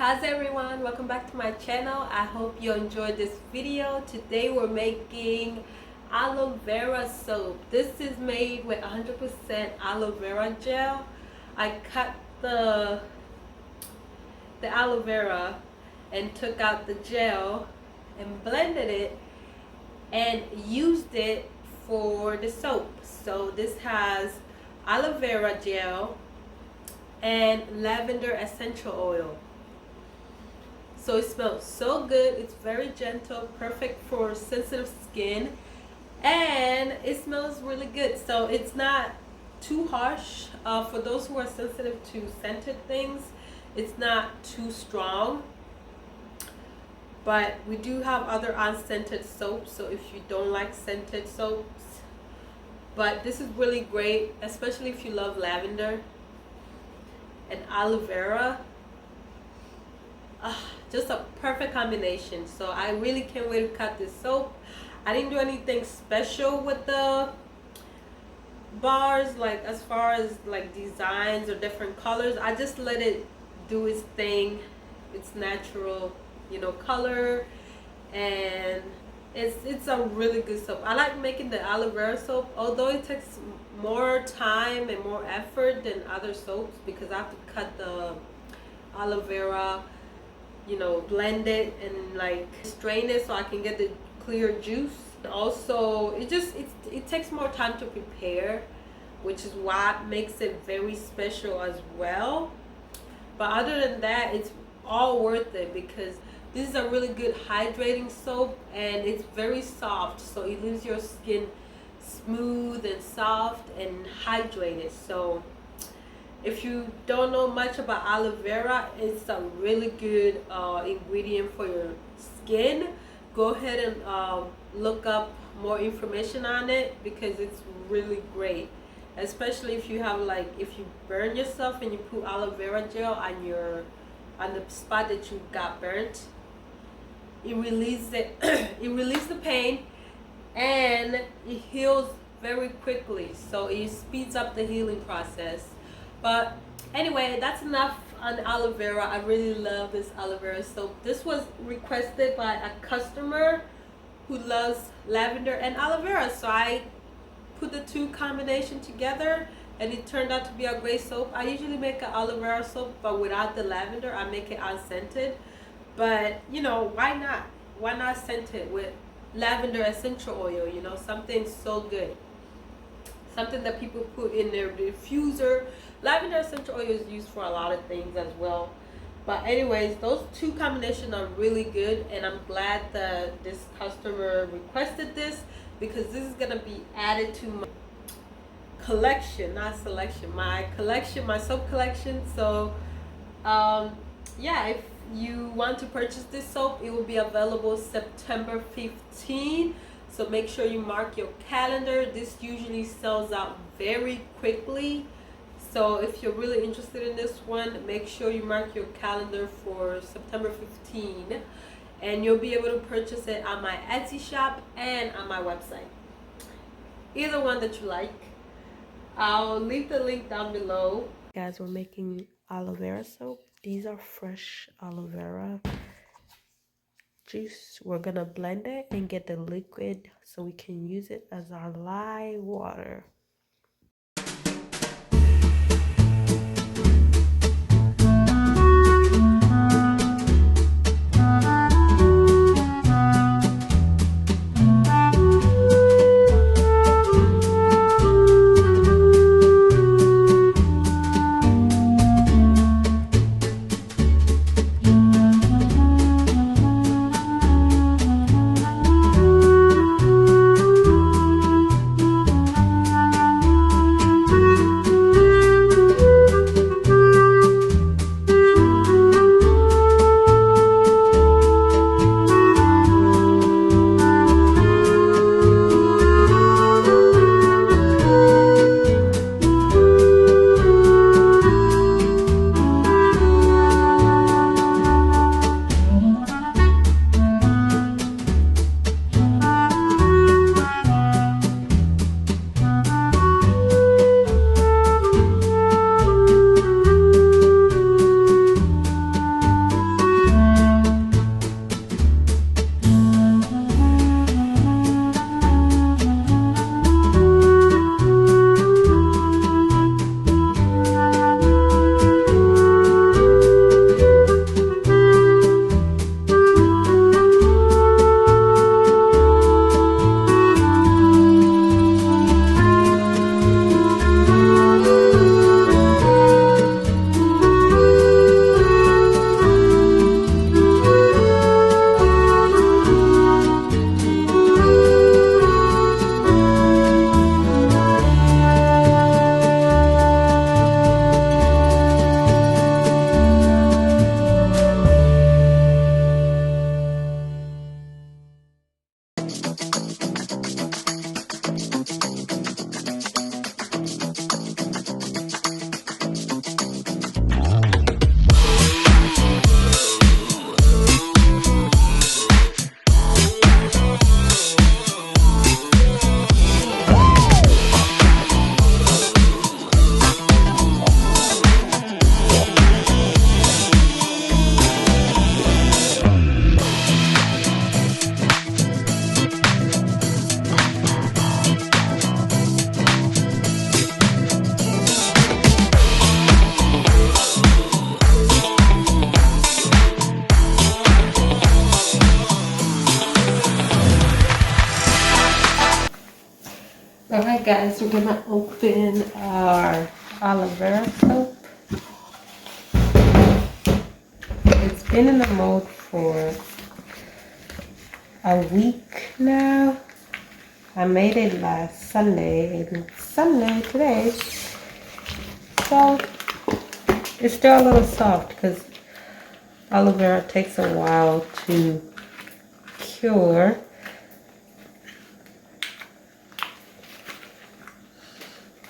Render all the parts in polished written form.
Kaze everyone, welcome back to my channel. I hope you enjoyed this video. Today we're making aloe vera soap. This is made with 100% aloe vera gel. I cut the aloe vera and took out the gel and blended it and used it for the soap. So this has aloe vera gel and lavender essential oil. So it smells so good. It's very gentle, perfect for sensitive skin, and it smells really good. So it's not too harsh for those who are sensitive to scented things. It's not too strong, but we do have other unscented soaps, so if you don't like scented soaps, but this is really great, especially if you love lavender and aloe vera. Just a perfect combination. So I really can't wait to cut this soap. I didn't do anything special with the bars, like as far as like designs or different colors. I just let it do its thing, its natural, color, and it's a really good soap. I like making the aloe vera soap, although it takes more time and more effort than other soaps because I have to cut the aloe vera, blend it and like strain it so I can get the clear juice. Also, it takes more time to prepare, which is what makes it very special as well. But other than that, it's all worth it because this is a really good hydrating soap and it's very soft, so it leaves your skin smooth and soft and hydrated. So if you don't know much about aloe vera, it's a really good ingredient for your skin. Go ahead and look up more information on it because it's really great. Especially if you have if you burn yourself and you put aloe vera gel on the spot that you got burnt, it releases it. It releases the pain and it heals very quickly. So it speeds up the healing process. But anyway, that's enough on aloe vera. I really love this aloe vera soap. This was requested by a customer who loves lavender and aloe vera. So I put the two combination together and it turned out to be a great soap. I usually make an aloe vera soap, but without the lavender. I make it unscented. But why not? Why not scent it with lavender essential oil? Something so good. Something that people put in their diffuser. Lavender essential oil is used for a lot of things as well. But anyways, those two combinations are really good, and I'm glad that this customer requested this because this is gonna be added to my collection, not selection, my collection, my soap collection. So yeah, if you want to purchase this soap, it will be available September 15. So make sure you mark your calendar. This usually sells out very quickly. So if you're really interested in this one, make sure you mark your calendar for September 15 and you'll be able to purchase it on my Etsy shop and on my website. Either one that you like. I'll leave the link down below. Guys, we're making aloe vera soap. These are fresh aloe vera juice. We're gonna blend it and get the liquid so we can use it as our lye water. guys, we're gonna open our aloe vera soap. It's been in the mold for a week now. I made it last Sunday and it's Sunday today, so it's still a little soft because aloe vera takes a while to cure.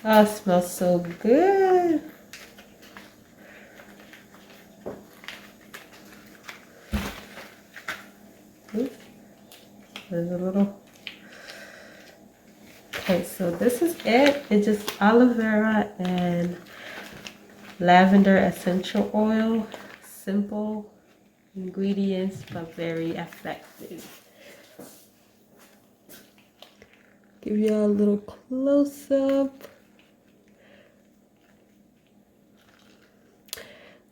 Oh, it smells so good. Oops. There's a little. Okay, so this is it. It's just aloe vera and lavender essential oil. Simple ingredients, but very effective. Give you a little close up.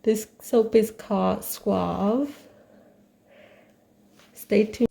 This soap is called Suave. Stay tuned.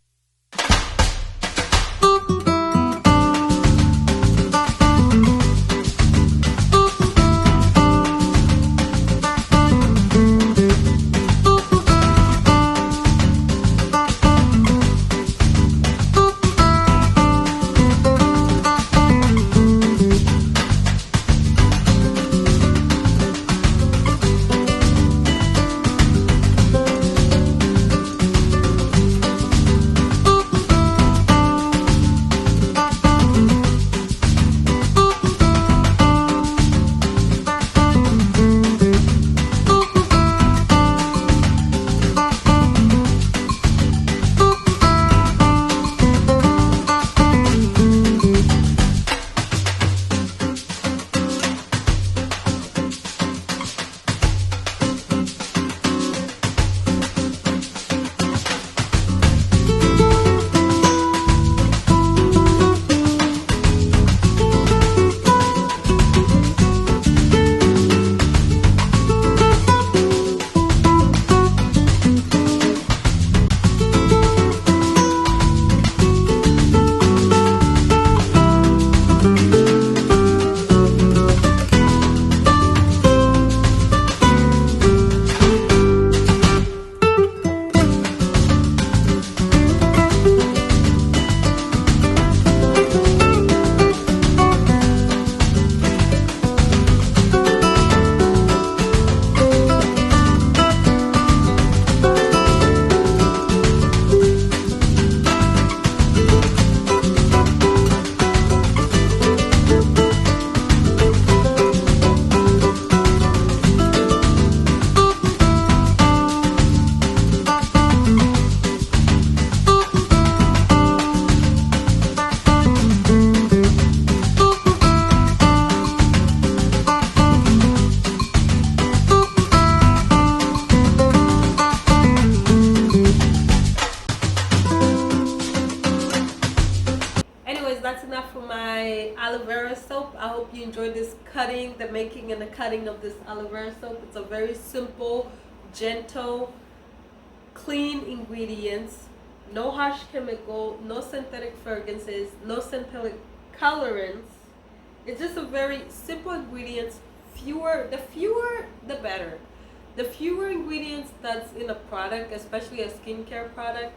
That's enough for my aloe vera soap. I hope you enjoyed this cutting, the making and the cutting of this aloe vera soap. It's a very simple, gentle, clean ingredients, no harsh chemical, no synthetic fragrances, no synthetic colorants. It's just a very simple ingredients. The fewer the better. The fewer ingredients that's in a product, especially a skincare product,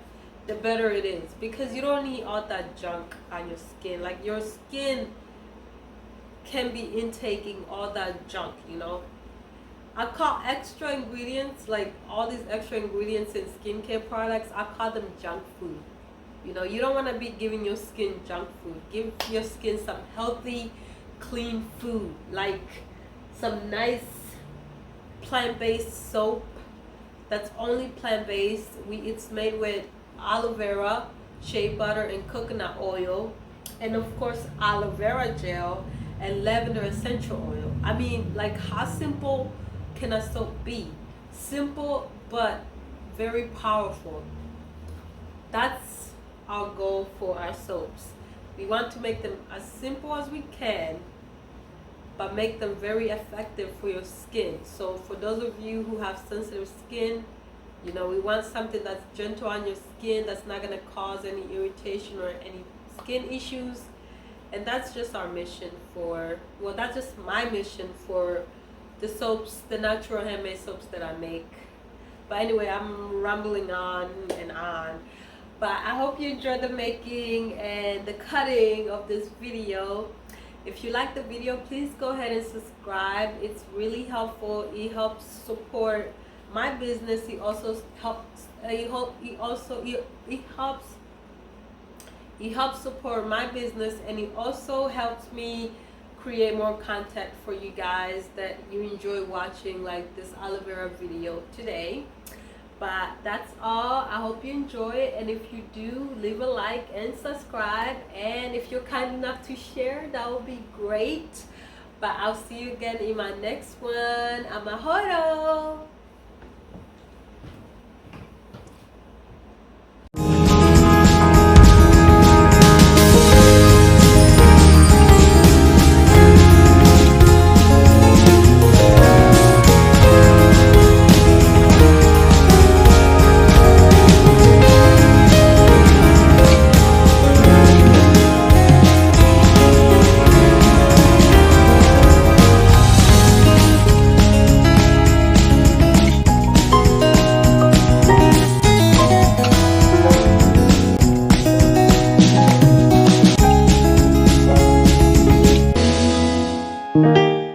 the better it is, because you don't need all that junk on your skin. Like, your skin can be intaking all that junk, you know. I call extra ingredients, like all these extra ingredients in skincare products, I call them junk food. You know, you don't want to be giving your skin junk food. Give your skin some healthy, clean food, like some nice plant-based soap that's only plant-based. It's made with aloe vera, shea butter, and coconut oil, and of course aloe vera gel and lavender essential oil. I mean, like, how simple can a soap be? Simple but very powerful. That's our goal for our soaps. We want to make them as simple as we can, but make them very effective for your skin. So for those of you who have sensitive skin, you know, we want something that's gentle on your skin, that's not going to cause any irritation or any skin issues. And that's just our mission for, well, that's just my mission for the soaps, the natural handmade soaps that I make. But anyway, I'm rambling on and on. But I hope you enjoyed the making and the cutting of this video. If you like the video, please go ahead and subscribe. It's really helpful. It helps support my business. It also helps. It helps support my business, and it also helps me create more content for you guys that you enjoy watching, like this aloe vera video today. But that's all. I hope you enjoy it, and if you do, leave a like and subscribe, and if you're kind enough to share, that would be great. But I'll see you again in my next one. Amahoro!